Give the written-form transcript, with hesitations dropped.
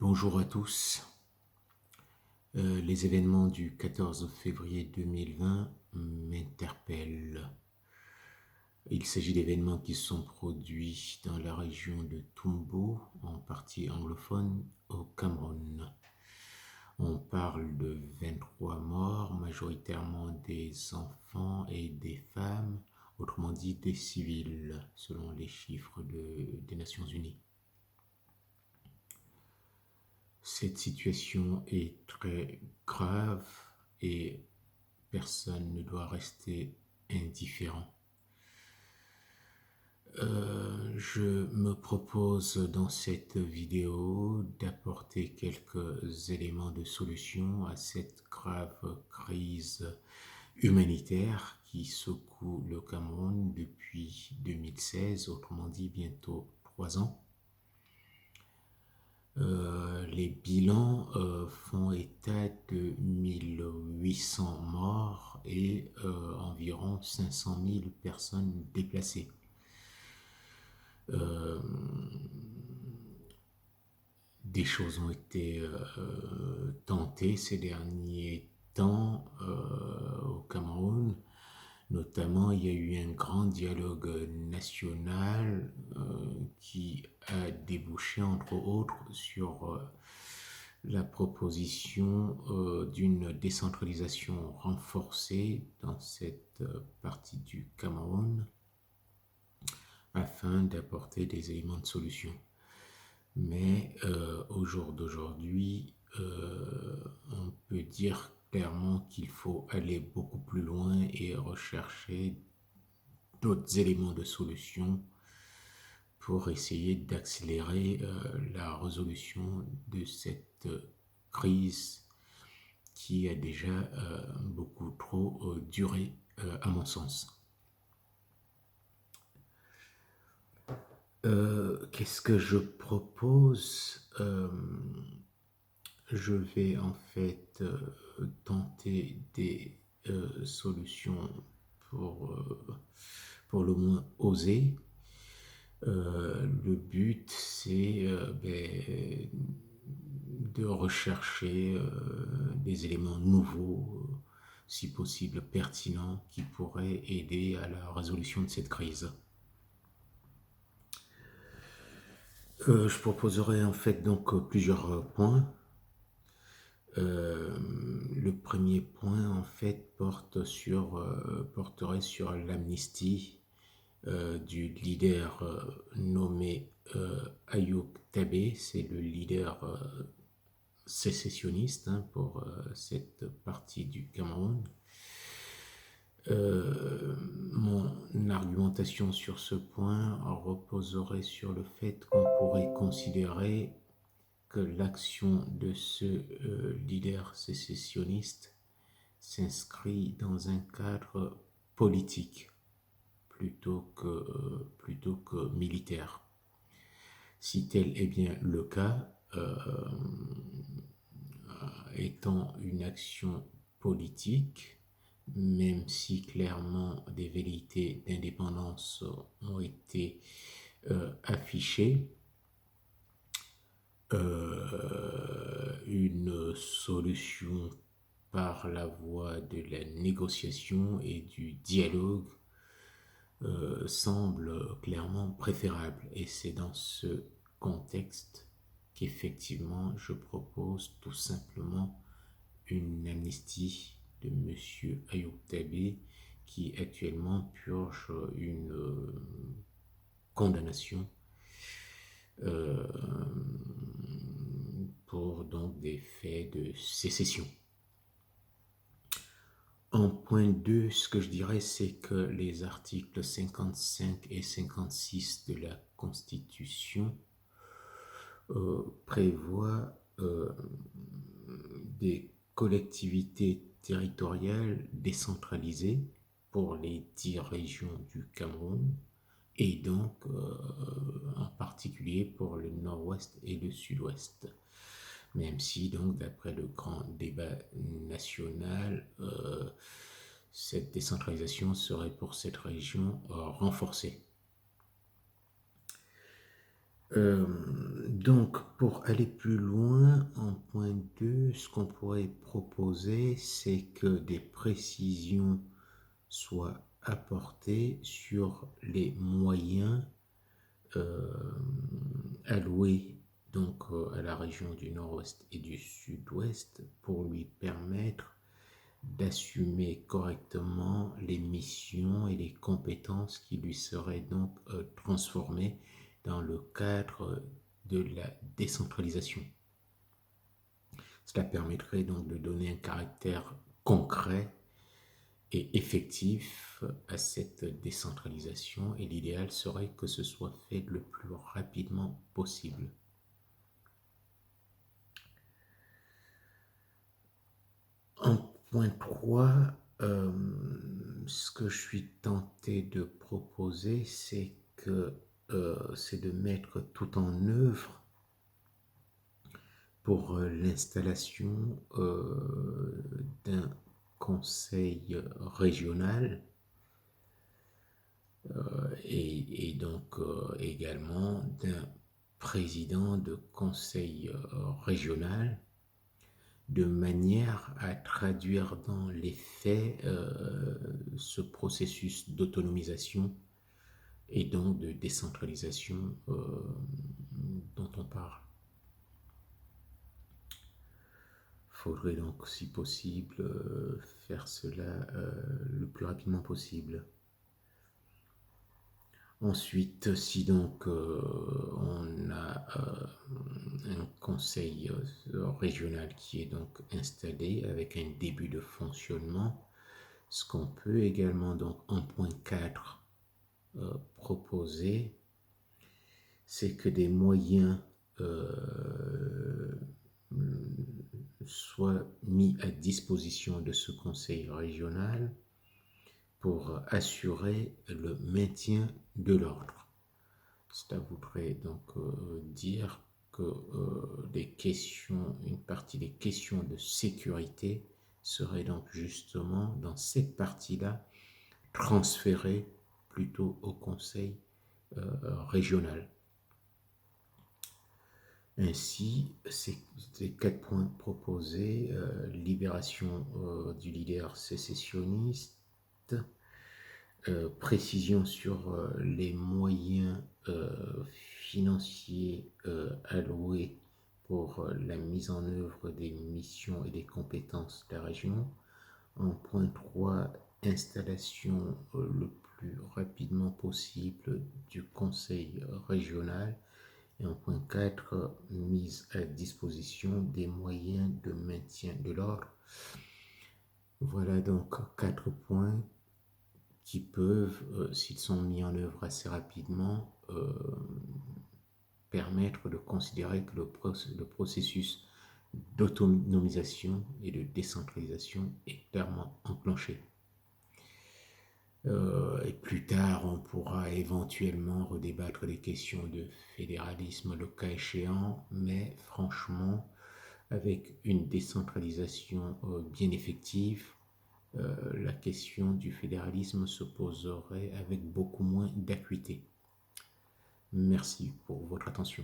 Bonjour à tous. Les événements du 14 février 2020 m'interpellent. Il s'agit d'événements qui sont produits dans la région de Tumbo, en partie anglophone, au Cameroun. On parle de 23 morts, majoritairement des enfants et des femmes, autrement dit des civils, selon les chiffres des Nations Unies. Cette situation est très grave et personne ne doit rester indifférent. Je me propose dans cette vidéo d'apporter quelques éléments de solution à cette grave crise humanitaire qui secoue le Cameroun depuis 2016, autrement dit bientôt 3 ans. Les bilans font état de 1800 morts et environ 500 000 personnes déplacées. Des choses ont été tentées ces derniers temps au Cameroun. Notamment, il y a eu un grand dialogue national qui a débouché, entre autres, sur la proposition d'une décentralisation renforcée dans cette partie du Cameroun afin d'apporter des éléments de solution. Mais au jour d'aujourd'hui, on peut dire clairement qu'il faut aller beaucoup plus loin et rechercher d'autres éléments de solution pour essayer d'accélérer la résolution de cette crise qui a déjà beaucoup trop duré à mon sens. Qu'est-ce que je propose? Je vais en fait tenter des solutions pour le moins osées. Le but, c'est de rechercher des éléments nouveaux, si possible pertinents, qui pourraient aider à la résolution de cette crise. Je proposerai en fait donc plusieurs points. Le premier point en fait porterait sur l'amnistie du leader nommé Ayoub Tabé. C'est le leader sécessionniste pour cette partie du Cameroun. Mon argumentation sur ce point reposerait sur le fait qu'on pourrait considérer que l'action de ce leader sécessionniste s'inscrit dans un cadre politique plutôt que militaire. Si tel est bien le cas, étant une action politique, même si clairement des velléités d'indépendance ont été affichées, une solution par la voie de la négociation et du dialogue semble clairement préférable. Et c'est dans ce contexte qu'effectivement je propose tout simplement une amnistie de M. Ayoub Tabé qui actuellement purge une condamnation pour donc des faits de sécession. En point 2, ce que je dirais, c'est que les articles 55 et 56 de la Constitution prévoient des collectivités territoriales décentralisées pour les 10 régions du Cameroun et donc en particulier pour le nord-ouest et le sud-ouest. Même si donc d'après le grand débat national, cette décentralisation serait pour cette région renforcée. Donc, pour aller plus loin, en point 2, ce qu'on pourrait proposer, c'est que des précisions soient apportées sur les moyens euh, alloués donc, à la région du Nord-Ouest et du Sud-Ouest pour lui permettre d'assumer correctement les missions et les compétences qui lui seraient donc transformées dans le cadre de la décentralisation. Cela permettrait donc de donner un caractère concret et effectif à cette décentralisation et l'idéal serait que ce soit fait le plus rapidement possible. En point 3, ce que je suis tenté de proposer, c'est de mettre tout en œuvre pour l'installation d'un conseil régional et donc également d'un président de conseil régional de manière à traduire dans les faits ce processus d'autonomisation et donc de décentralisation dont on parle. Il faudrait donc, si possible, faire cela le plus rapidement possible. Ensuite, si donc on a un conseil régional qui est donc installé avec un début de fonctionnement, ce qu'on peut également donc en point 4 proposer, c'est que des moyens soient mis à disposition de ce conseil régional pour assurer le maintien de l'ordre. Cela voudrait donc dire que une partie des questions de sécurité seraient donc justement dans cette partie-là transférées plutôt au conseil régional. Ainsi, ces 4 points proposés, libération du leader sécessionniste, précision sur les moyens financiers alloués pour la mise en œuvre des missions et des compétences de la région. En point 3, installation le plus rapidement possible du conseil régional. Et en point 4, mise à disposition des moyens de maintien de l'ordre. Voilà donc 4 points qui peuvent, s'ils sont mis en œuvre assez rapidement, permettre de considérer que le processus d'autonomisation et de décentralisation est clairement enclenché. Et plus tard, on pourra éventuellement redébattre des questions de fédéralisme le cas échéant, mais franchement, avec une décentralisation bien effective, la question du fédéralisme se poserait avec beaucoup moins d'acuité. Merci pour votre attention.